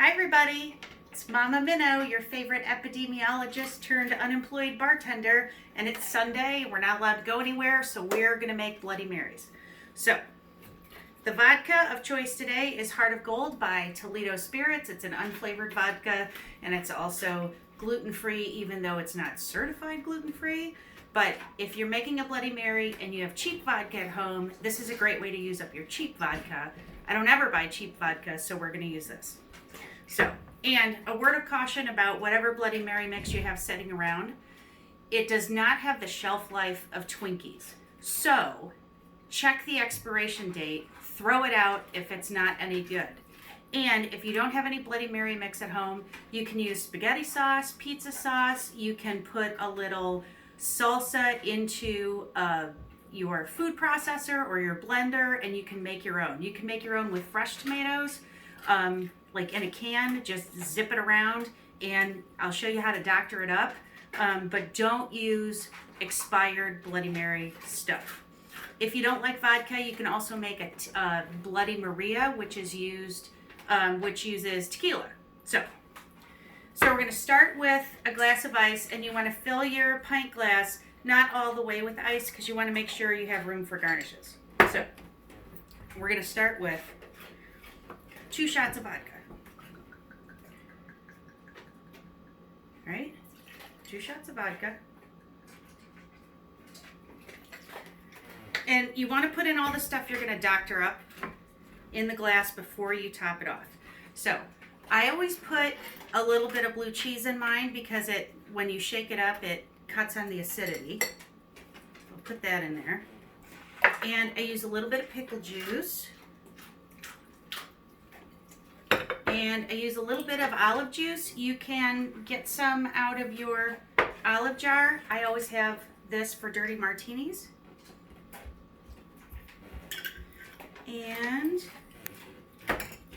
Hi everybody, it's Mama Minnow, your favorite epidemiologist turned unemployed bartender, and it's Sunday. We're not allowed to go anywhere, so we're gonna make Bloody Marys. So, the vodka of choice today is Heart of Gold by Toledo Spirits. It's an unflavored vodka, and it's also gluten-free, even though it's not certified gluten-free. But if you're making a Bloody Mary and you have cheap vodka at home, this is a great way to use up your cheap vodka. I don't ever buy cheap vodka, so we're gonna use this. So, and a word of caution about whatever Bloody Mary mix you have sitting around. It does not have the shelf life of Twinkies. So, check the expiration date, throw it out if it's not any good. And if you don't have any Bloody Mary mix at home, you can use spaghetti sauce, pizza sauce, you can put a little salsa into your food processor or your blender, and you can make your own. You can make your own with fresh tomatoes. Like in a can, just zip it around, and I'll show you how to doctor it up. But don't use expired Bloody Mary stuff. If you don't like vodka, you can also make a Bloody Maria, which uses tequila. So we're going to start with a glass of ice, and you want to fill your pint glass not all the way with ice because you want to make sure you have room for garnishes. So we're going to start with 2 shots of vodka. All right, 2 shots of vodka. And you want to put in all the stuff you're going to doctor up in the glass before you top it off. So I always put a little bit of blue cheese in mine because when you shake it up, it cuts on the acidity. I'll put that in there. And I use a little bit of pickle juice. And I use a little bit of olive juice. You can get some out of your olive jar. I always have this for dirty martinis. And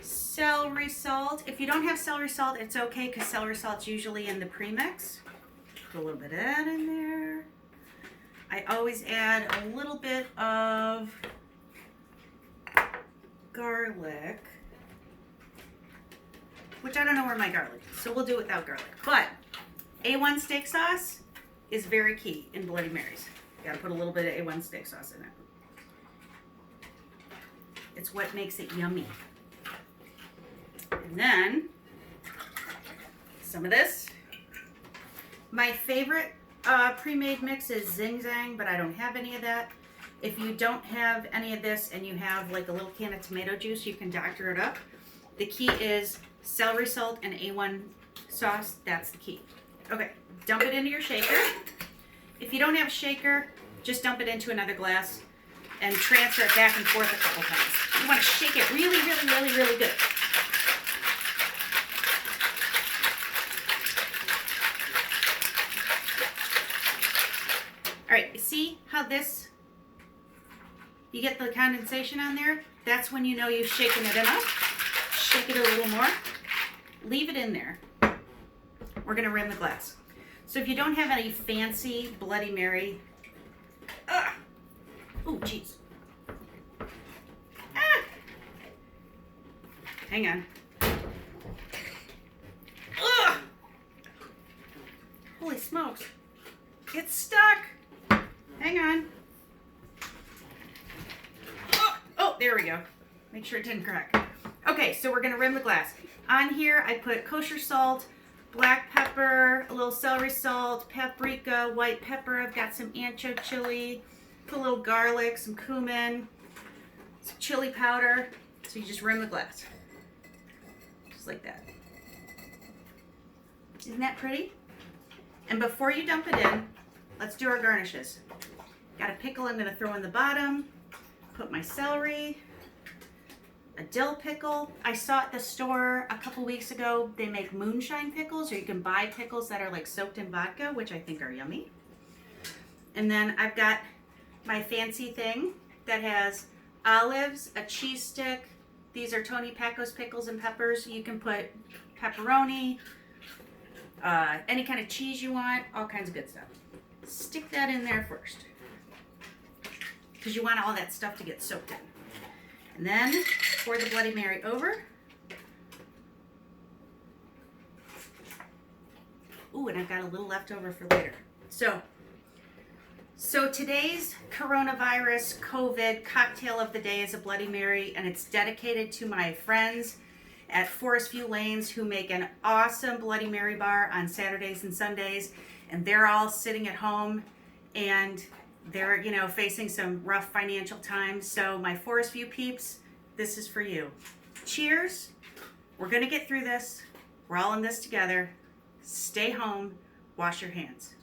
celery salt. If you don't have celery salt, it's okay because celery salt's usually in the premix. Put a little bit of that in there. I always add a little bit of garlic, which I don't know where my garlic is, so we'll do it without garlic. But A1 steak sauce is very key in Bloody Marys. You gotta put a little bit of A1 steak sauce in it. It's what makes it yummy. And then some of this. My favorite pre-made mix is Zing Zang, but I don't have any of that. If you don't have any of this and you have like a little can of tomato juice, you can doctor it up. The key is celery salt and A1 sauce. That's the key. Okay, dump it into your shaker. If you don't have a shaker, just dump it into another glass and transfer it back and forth a couple times. You want to shake it really, really, really, really good. All right, see how you get the condensation on there? That's when you know you've shaken it enough. Shake it a little more. Leave it in there. We're gonna rim the glass. So if you don't have any fancy Bloody Mary, oh jeez. Hang on. Holy smokes. It's stuck. Hang on. Oh, there we go. Make sure it didn't crack. Okay, so we're gonna rim the glass. On here, I put kosher salt, black pepper, a little celery salt, paprika, white pepper. I've got some ancho chili, put a little garlic, some cumin, some chili powder. So you just rim the glass. Just like that. Isn't that pretty? And before you dump it in, let's do our garnishes. Got a pickle I'm gonna throw in the bottom. Put my celery, a dill pickle. I saw at the store a couple weeks ago, they make moonshine pickles, or you can buy pickles that are like soaked in vodka, which I think are yummy. And then I've got my fancy thing that has olives, a cheese stick. These are Tony Pacco's pickles and peppers. You can put pepperoni, any kind of cheese you want, all kinds of good stuff. Stick that in there first, because you want all that stuff to get soaked in. And then pour the Bloody Mary over. Ooh, and I've got a little left over for later. So today's coronavirus COVID cocktail of the day is a Bloody Mary, and it's dedicated to my friends at Forestview Lanes who make an awesome Bloody Mary bar on Saturdays and Sundays, and they're all sitting at home and they're, facing some rough financial times. So my Forestview peeps, this is for you. Cheers. We're going to get through this. We're all in this together. Stay home. Wash your hands.